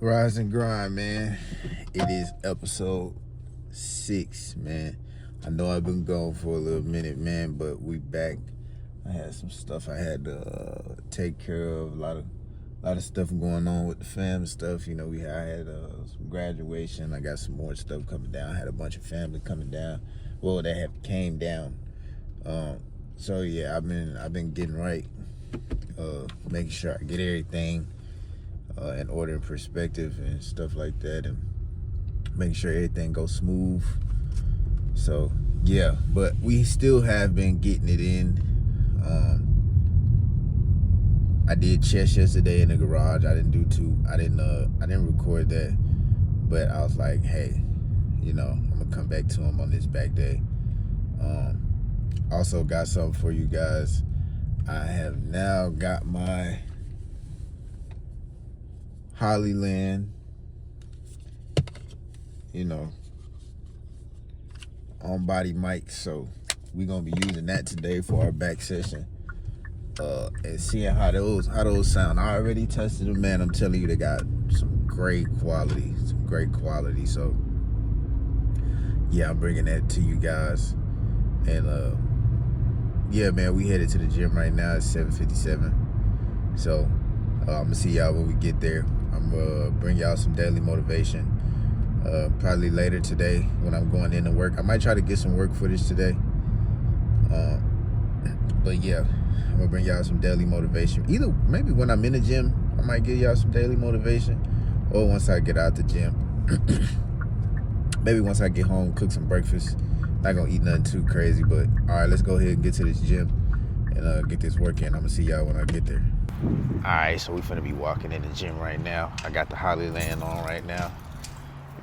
Rise and grind, man. It is episode 6, man. I know I've been gone for a little minute, man, but we back. I had some stuff I had to take care of. A lot of stuff going on with the family stuff. You know, I had some graduation. I got some more stuff coming down. I had a bunch of family coming down. Well, they have came down. So yeah, I've been getting right, making sure I get everything in order and perspective and stuff like that, and making sure everything goes smooth. So yeah, but we still have been getting it in. I did chest yesterday in the garage. I didn't record that, but I was like, hey, I'm gonna come back to him on this back day. Also got something for you guys. I have now got my Hollyland, on body mic, so we're gonna be using that today for our back session, and seeing how those sound. I already tested them, man. I'm telling you, they got some great quality. So yeah, I'm bringing that to you guys. And yeah, man, we headed to the gym right now. It's 7:57. So I'm gonna see y'all when we get there. I'm gonna bring y'all some daily motivation. Probably later today when I'm going in to work. I might try to get some work footage today. But yeah, I'm gonna bring y'all some daily motivation. Either maybe when I'm in the gym, I might give y'all some daily motivation, or once I get out the gym. Maybe once I get home, cook some breakfast. Not gonna eat nothing too crazy, but all right, let's go ahead and get to this gym and get this work in. I'm gonna see y'all when I get there. All right, so we finna be walking in the gym right now. I got the Hollyland on right now.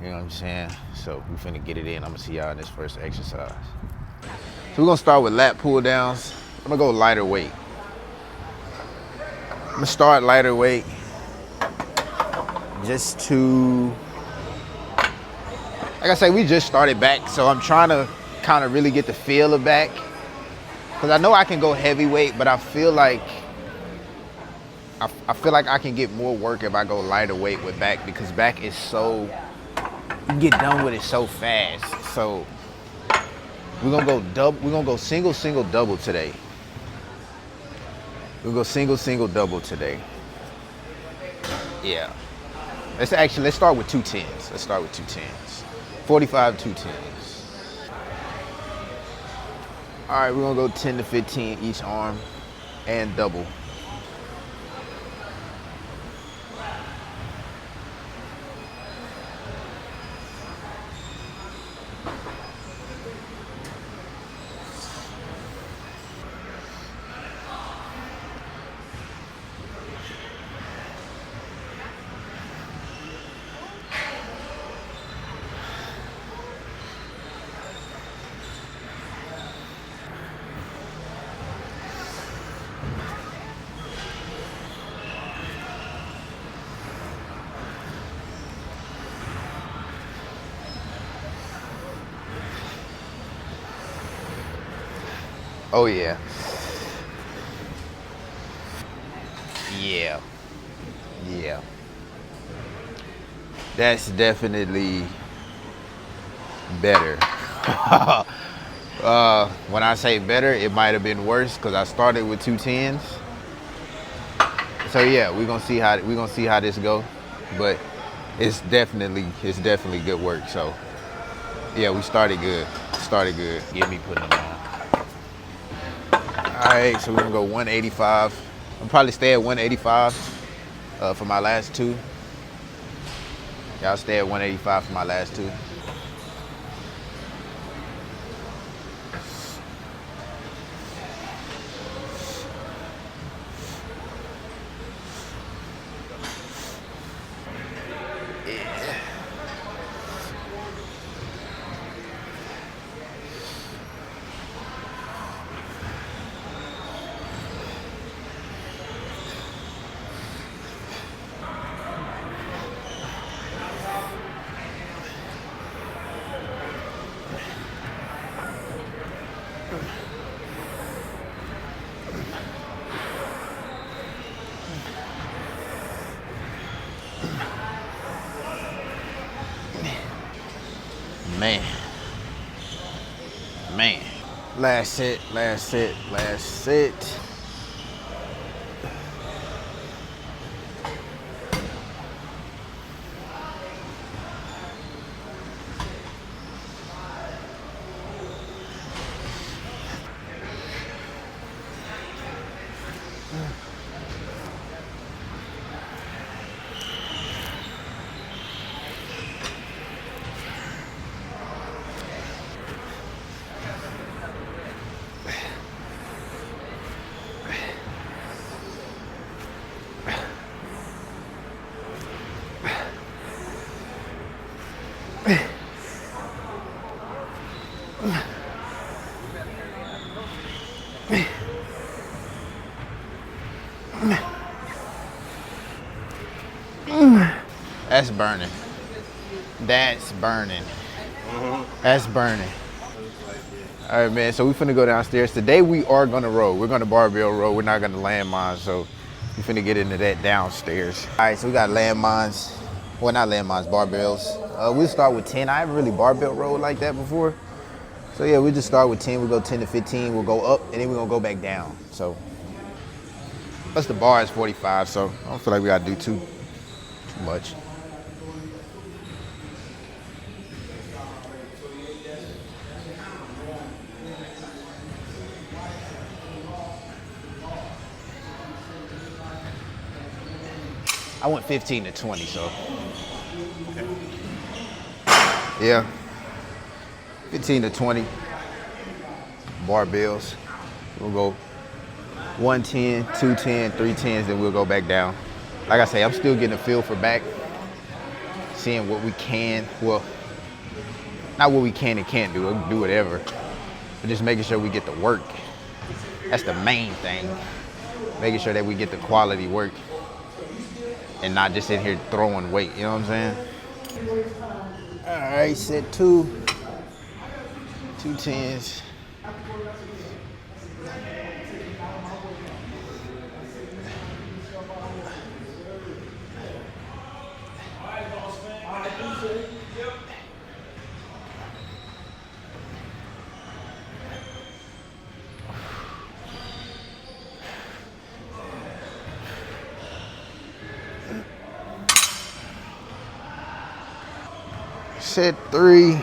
You know what I'm saying? So we finna get it in. I'm gonna see y'all in this first exercise. So we're gonna start with lat pull downs. I'm gonna go lighter weight. I'm gonna start lighter weight just to, like I say, we just started back, so I'm trying to kind of really get the feel of back. Cause I know I can go heavyweight, but I feel like I can get more work if I go lighter weight with back, because back is so, you can get done with it so fast. So we're gonna go single, double today. We'll go single, double today. Yeah. Let's start with 210s. Let's start with 210s. 45 210s. All right, we're gonna go 10 to 15 each arm and double. Oh yeah. Yeah. That's definitely better. When I say better, it might have been worse because I started with 210s. So yeah, we're gonna see how this go, but it's definitely good work. So yeah, we started good. Get me putting it on. All right, so we're gonna go 185. I'll probably stay at 185 for my last two. Y'all stay at 185 for my last two. Man. Man. Last set, last set, last set. That's burning. That's burning. That's burning. All right, man, so we finna go downstairs. Today we are gonna row. We're gonna barbell row. We're not gonna landmine, so we finna get into that downstairs. All right, so we got landmines. Well, not landmines, barbells. We'll start with 10. I haven't really barbell rowed like that before. So yeah, we just start with 10. We'll go 10 to 15. We'll go up, and then we're gonna go back down. So, plus the bar is 45, so I don't feel like we gotta do too much. I went 15 to 20, so. Yeah. 15 to 20 barbells. We'll go 110, 210, 310s, then we'll go back down. Like I say, I'm still getting a feel for back, seeing what we can, well, not what we can and can't do, we'll do whatever, but just making sure we get the work. That's the main thing. Making sure that we get the quality work and not just in here throwing weight, you know what I'm saying? All right, set 2, 210s. Set 3.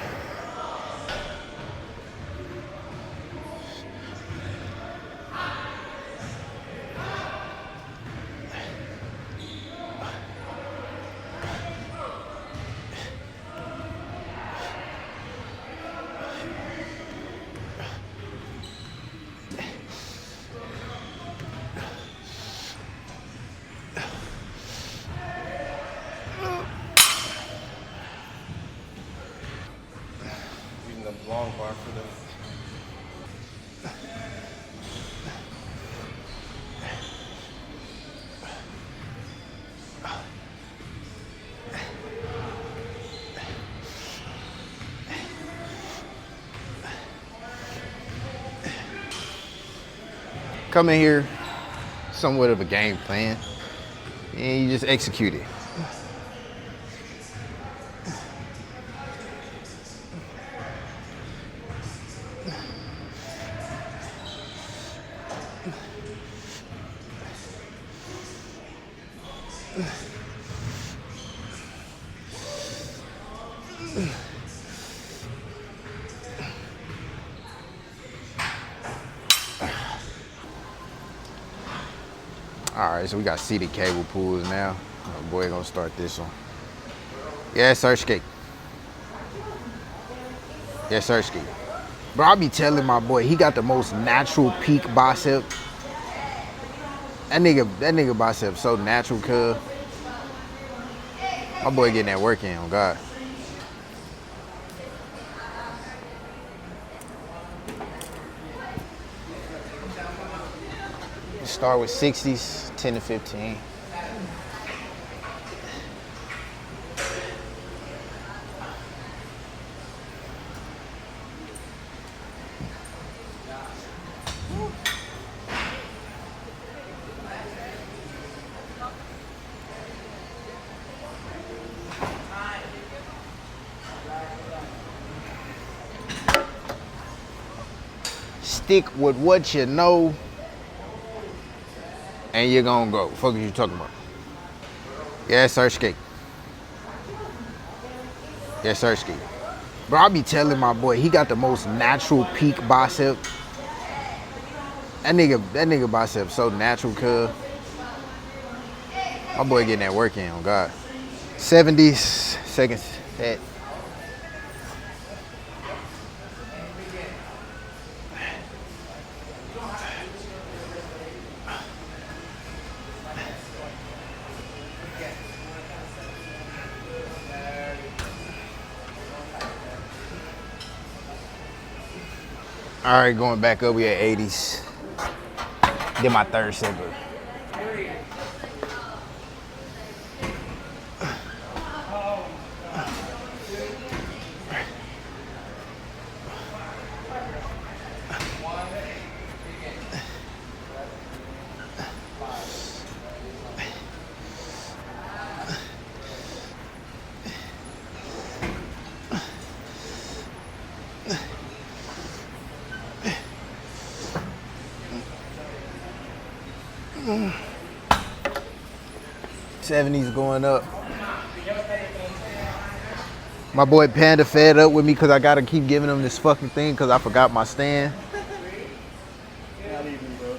Long bar for them. Come in here, somewhat of a game plan, and you just execute it. All right, so we got seated cable pulls now. Oh boy, gonna start this one. Yes, Sirski. Yes, Sirski. Bro, I be telling my boy, he got the most natural peak bicep. That nigga bicep so natural, cuz. My boy getting that work in, oh God. Start with 60s, 10 to 15. stick with what you know, and you're gonna go. Fuck is you talking about? Yes, Sirski. Yes, Sirski. Bro, I be telling my boy, he got the most natural peak bicep. That nigga bicep so natural, cuz. My boy getting that work in, on God. 70 seconds set. All right, going back up, we at 80s. Did my third set, but '70s going up. My boy Panda fed up with me because I gotta keep giving him this fucking thing because I forgot my stand. Not even, bro.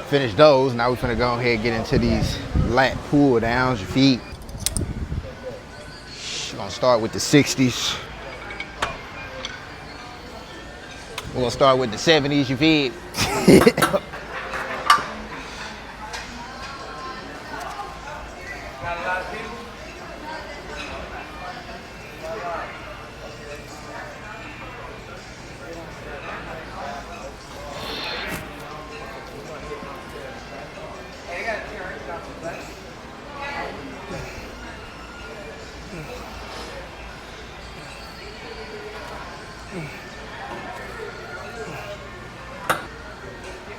Finish those. Now we're finna go ahead and get into these lat pull downs, your feet. We're gonna start with the 60s. We're gonna start with the 70s, your feet.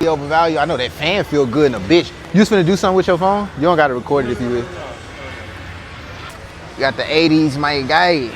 Overvalue. I know that fan feel good in a bitch. You just finna do something with your phone? You don't gotta record it if you will. You got the 80s, my guy.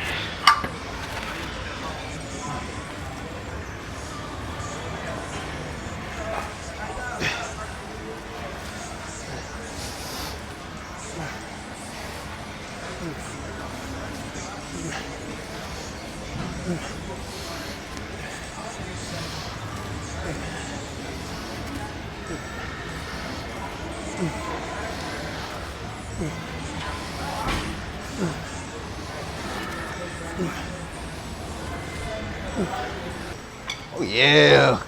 Oh yeah.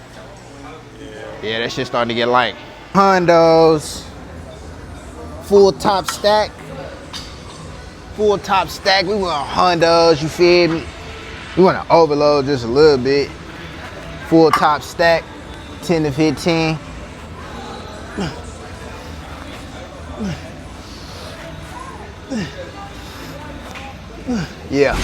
Yeah, that shit starting to get light. Hondos. Full top stack. Full top stack. We want Hondos, you feel me? We want to overload just a little bit. Full top stack. 10 to 15. Yeah.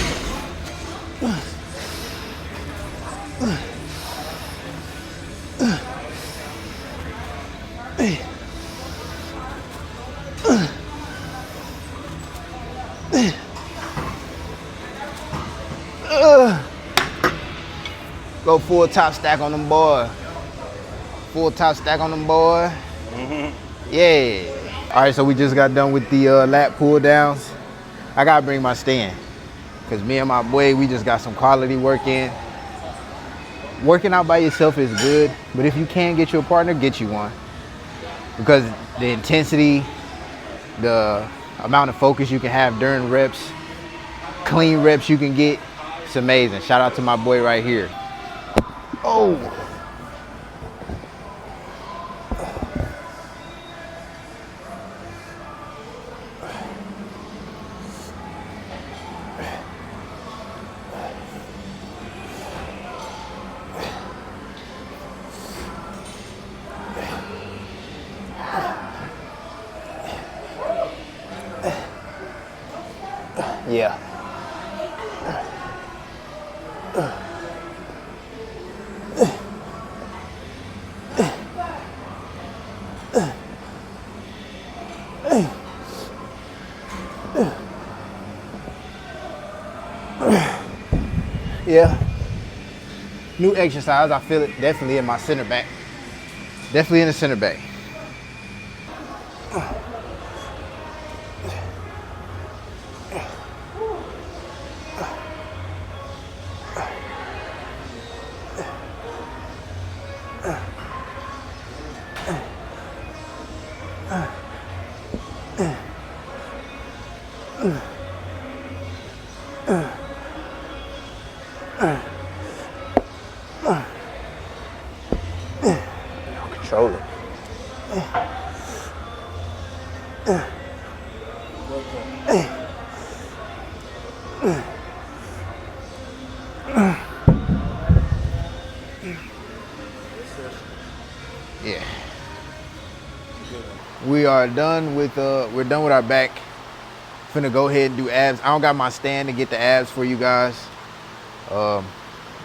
Go full top stack on them boy. Full top stack on them boy. Yeah. All right, so we just got done with the lat pull downs. I gotta bring my stand. Cause me and my boy, we just got some quality work in. Working out by yourself is good, but if you can get you a partner, get you one. Because the intensity, the amount of focus you can have during reps, clean reps you can get, it's amazing. Shout out to my boy right here. Oh. Yeah. Yeah. New exercise, I feel it definitely in my center back. Definitely in the center back. Control it. Yeah. We are done with we're done with our back. Finna go ahead and do abs. I don't got my stand to get the abs for you guys.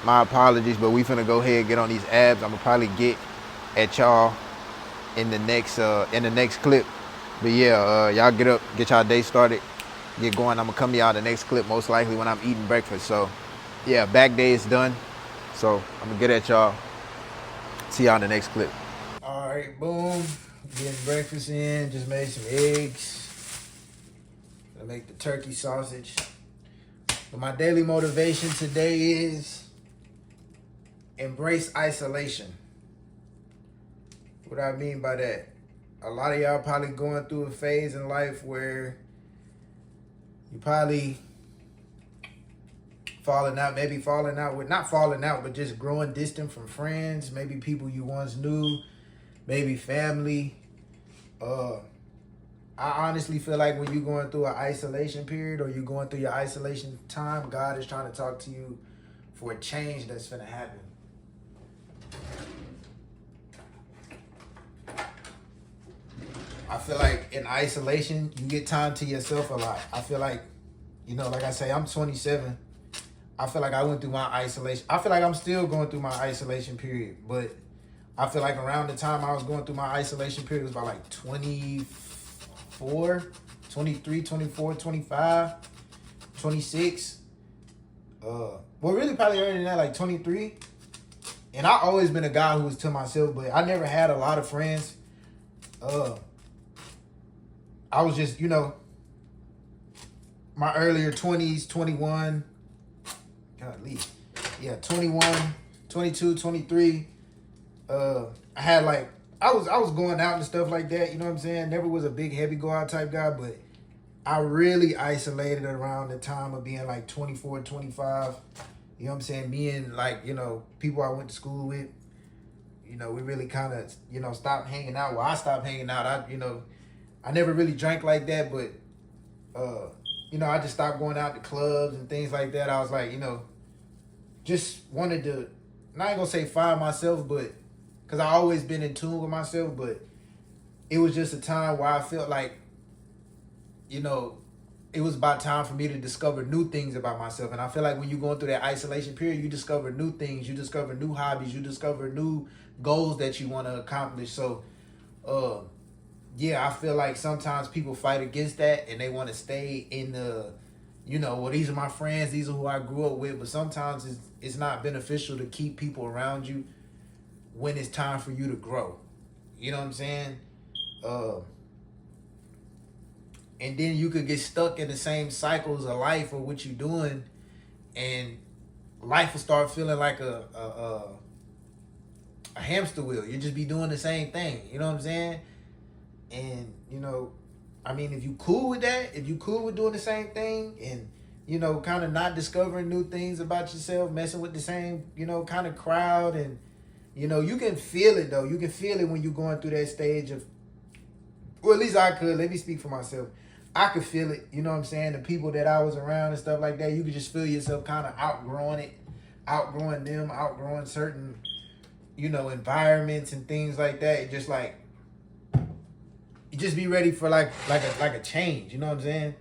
My apologies, but we finna go ahead and get on these abs. I'm gonna probably get at y'all in the next clip. But yeah, y'all get up, get y'all day started, get going. I'm gonna come to y'all the next clip most likely when I'm eating breakfast. So yeah, back day is done. So I'm gonna get at y'all. See y'all in the next clip. All right, boom. Getting breakfast in. Just made some eggs. Gonna make the turkey sausage. But my daily motivation today is embrace isolation. What I mean by that, a lot of y'all probably going through a phase in life where you probably not falling out, but just growing distant from friends, maybe people you once knew, maybe family. I honestly feel like when you're going through an isolation period or you're going through your isolation time, God is trying to talk to you for a change that's gonna happen. I feel like in isolation, you get time to yourself a lot. I feel like, like I say, I'm 27. I feel like I went through my isolation. I feel like I'm still going through my isolation period, but I feel like around the time I was going through my isolation period, it was about like 24, 23, 24, 25, 26. Well, really probably earlier than that, like 23. And I always been a guy who was to myself, but I never had a lot of friends. I was just, my earlier 20s, 21, golly, yeah, 21, 22, 23. I had like, I was going out and stuff like that, you know what I'm saying? Never was a big heavy go out type guy, but I really isolated around the time of being like 24, 25. You know what I'm saying? Me and like, people I went to school with, we really kind of, stopped hanging out. Well, I stopped hanging out. I never really drank like that, but, I just stopped going out to clubs and things like that. I was like, just wanted to, and I ain't gonna say find myself, but, because I always been in tune with myself, but it was just a time where I felt like, it was about time for me to discover new things about myself. And I feel like when you're going through that isolation period, you discover new things, you discover new hobbies, you discover new goals that you want to accomplish. So, yeah, I feel like sometimes people fight against that and they want to stay in the, well, these are my friends, these are who I grew up with. But sometimes it's not beneficial to keep people around you when it's time for you to grow. You know what I'm saying? And then you could get stuck in the same cycles of life or what you're doing, and life will start feeling like a hamster wheel. You just be doing the same thing. You know what I'm saying? And, if you cool with that, if you cool with doing the same thing and, kind of not discovering new things about yourself, messing with the same, kind of crowd, and, you can feel it though. You can feel it when you're going through that stage of, well, at least I could. Let me speak for myself. I could feel it, you know what I'm saying? The people that I was around and stuff like that, you could just feel yourself kind of outgrowing it, outgrowing them, outgrowing certain, environments and things like that. It just like, you just be ready for like a change, you know what I'm saying?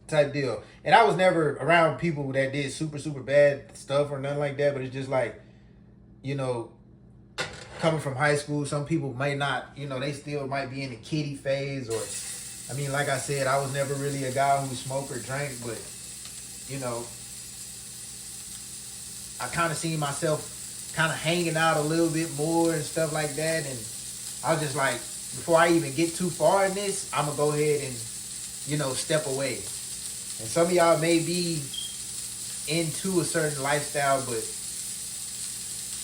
type deal. And I was never around people that did super, super bad stuff or nothing like that, but it's just like, you know, coming from high school, some people might not, you know, they still might be in the kiddie phase. Or, I mean, like I said, I was never really a guy who smoked or drank, but, you know, I kind of seen myself kind of hanging out a little bit more and stuff like that. And I was just like, before I even get too far in this, I'm going to go ahead and, you know, step away. And some of y'all may be into a certain lifestyle, but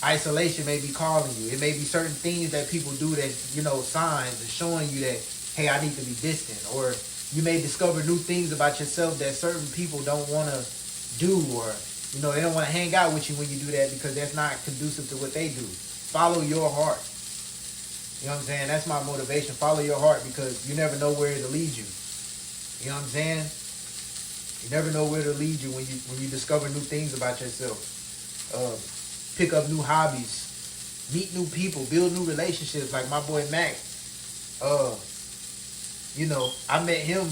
isolation may be calling you. It may be certain things that people do that, you know, signs and showing you that, hey, I need to be distant. Or you may discover new things about yourself that certain people don't want to do, or, you know, they don't want to hang out with you when you do that because that's not conducive to what they do. Follow your heart. You know what I'm saying? That's my motivation. Follow your heart, because you never know where it'll lead you. You know what I'm saying? You never know where it'll lead you when you discover new things about yourself. Pick up new hobbies, meet new people, build new relationships. Like my boy Mac. You know, I met him.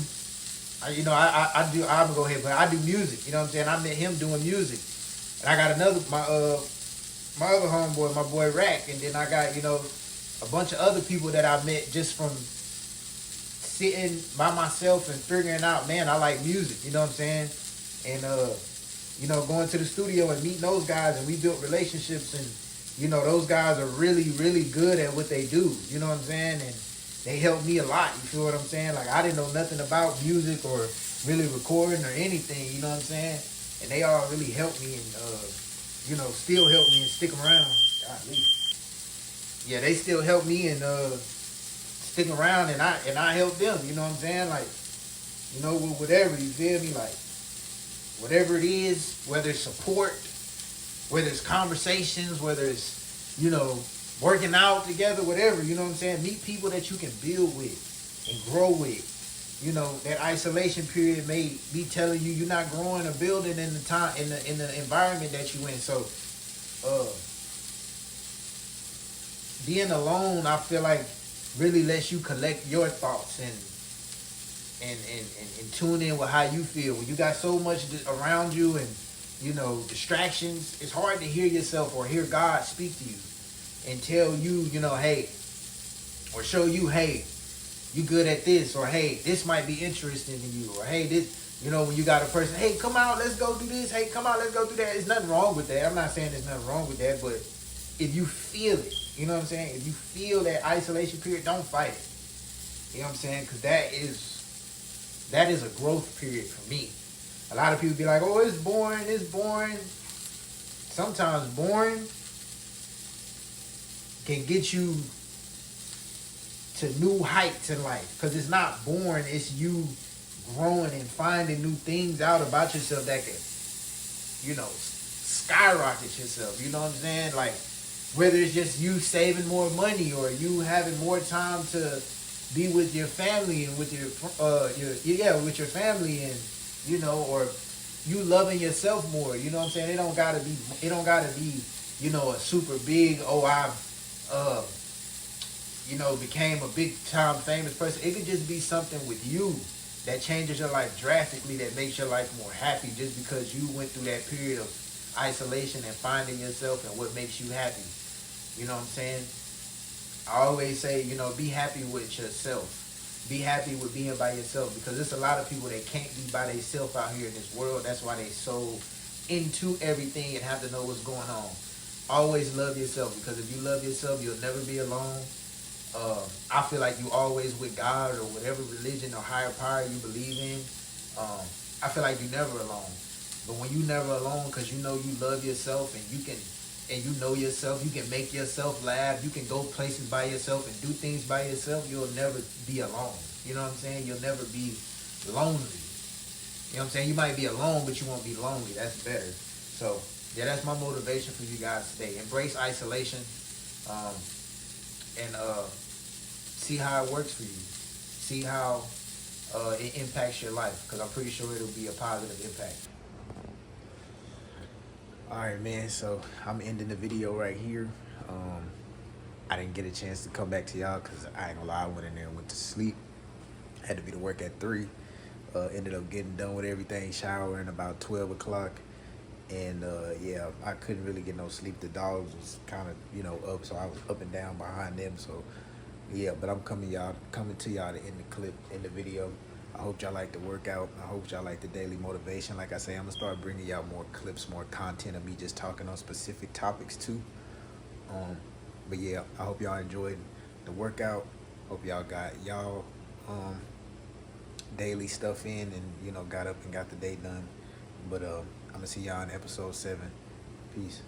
I'm gonna go ahead, but I do music. You know what I'm saying? I met him doing music, and I got another my other homeboy, my boy Rack, and then I got, you know, a bunch of other people that I met just from sitting by myself and figuring out, man, I like music. You know what I'm saying? And you know, going to the studio and meeting those guys, and we built relationships, and, you know, those guys are really, really good at what they do. You know what I'm saying? And they helped me a lot. You feel what I'm saying? Like, I didn't know nothing about music or really recording or anything. You know what I'm saying? And they all really helped me, and you know, still help me and stick around. Golly. Yeah, they still help me and stick around, and I help them. You know what I'm saying? Like, you know, whatever, you feel me? Like, whatever it is, whether it's support, whether it's conversations, whether it's, you know, working out together, whatever, you know what I'm saying? Meet people that you can build with and grow with. You know, that isolation period may be telling you you're not growing or building in the time in the environment that you in. So being alone, I feel like, really lets you collect your thoughts and tune in with how you feel. When you got so much around you and, you know, distractions, it's hard to hear yourself or hear God speak to you and tell you, you know, hey, or show you, hey, you good at this, or hey, this might be interesting to you, or hey, this, you know, when you got a person, hey, come out, let's go do this, hey, come out, let's go do that. There's nothing wrong with that. I'm not saying there's nothing wrong with that, but if you feel it, you know what I'm saying? If you feel that isolation period, don't fight it. You know what I'm saying? Because that is a growth period for me. A lot of people be like, oh, it's boring, it's boring. Sometimes boring can get you to new heights in life, because it's not boring, it's you growing and finding new things out about yourself that can, you know, skyrocket yourself. You know what I'm saying? Like, whether it's just you saving more money, or you having more time to be with your family and with with your family, and, you know, or you loving yourself more. You know what I'm saying? It don't gotta be, you know, a super big, oh, I've you know, became a big time famous person. It could just be something with you that changes your life drastically, that makes your life more happy, just because you went through that period of isolation and finding yourself and what makes you happy. You know what I'm saying? I always say, you know, be happy with yourself. Be happy with being by yourself, because there's a lot of people that can't be by themselves out here in this world. That's why they so into everything and have to know what's going on. Always love yourself, because if you love yourself, you'll never be alone. I feel like you always with God or whatever religion or higher power you believe in. I feel like you're never alone. But when you never alone, because you know you love yourself, and you know yourself, you can make yourself laugh, you can go places by yourself and do things by yourself, you'll never be alone. You know what I'm saying? You'll never be lonely. You know what I'm saying? You might be alone, but you won't be lonely. That's better. So, yeah, that's my motivation for you guys today. Embrace isolation. And see how it works for you. See how it impacts your life, because I'm pretty sure it'll be a positive impact. Alright, man, so I'm ending the video right here. I didn't get a chance to come back to y'all because I ain't gonna lie, I went in there and went to sleep. Had to be to work at 3. Ended up getting done with everything, showering about 12 o'clock. And yeah, I couldn't really get no sleep. The dogs was kind of, up, so I was up and down behind them. So yeah, but I'm coming to y'all to end the clip, in the video. I hope y'all like the workout. I hope y'all like the daily motivation. Like I say, I'm gonna start bringing y'all more clips, more content of me just talking on specific topics too. But yeah, I hope y'all enjoyed the workout. Hope y'all got y'all daily stuff in, and got up and got the day done. But I'm gonna see y'all in episode 7. Peace.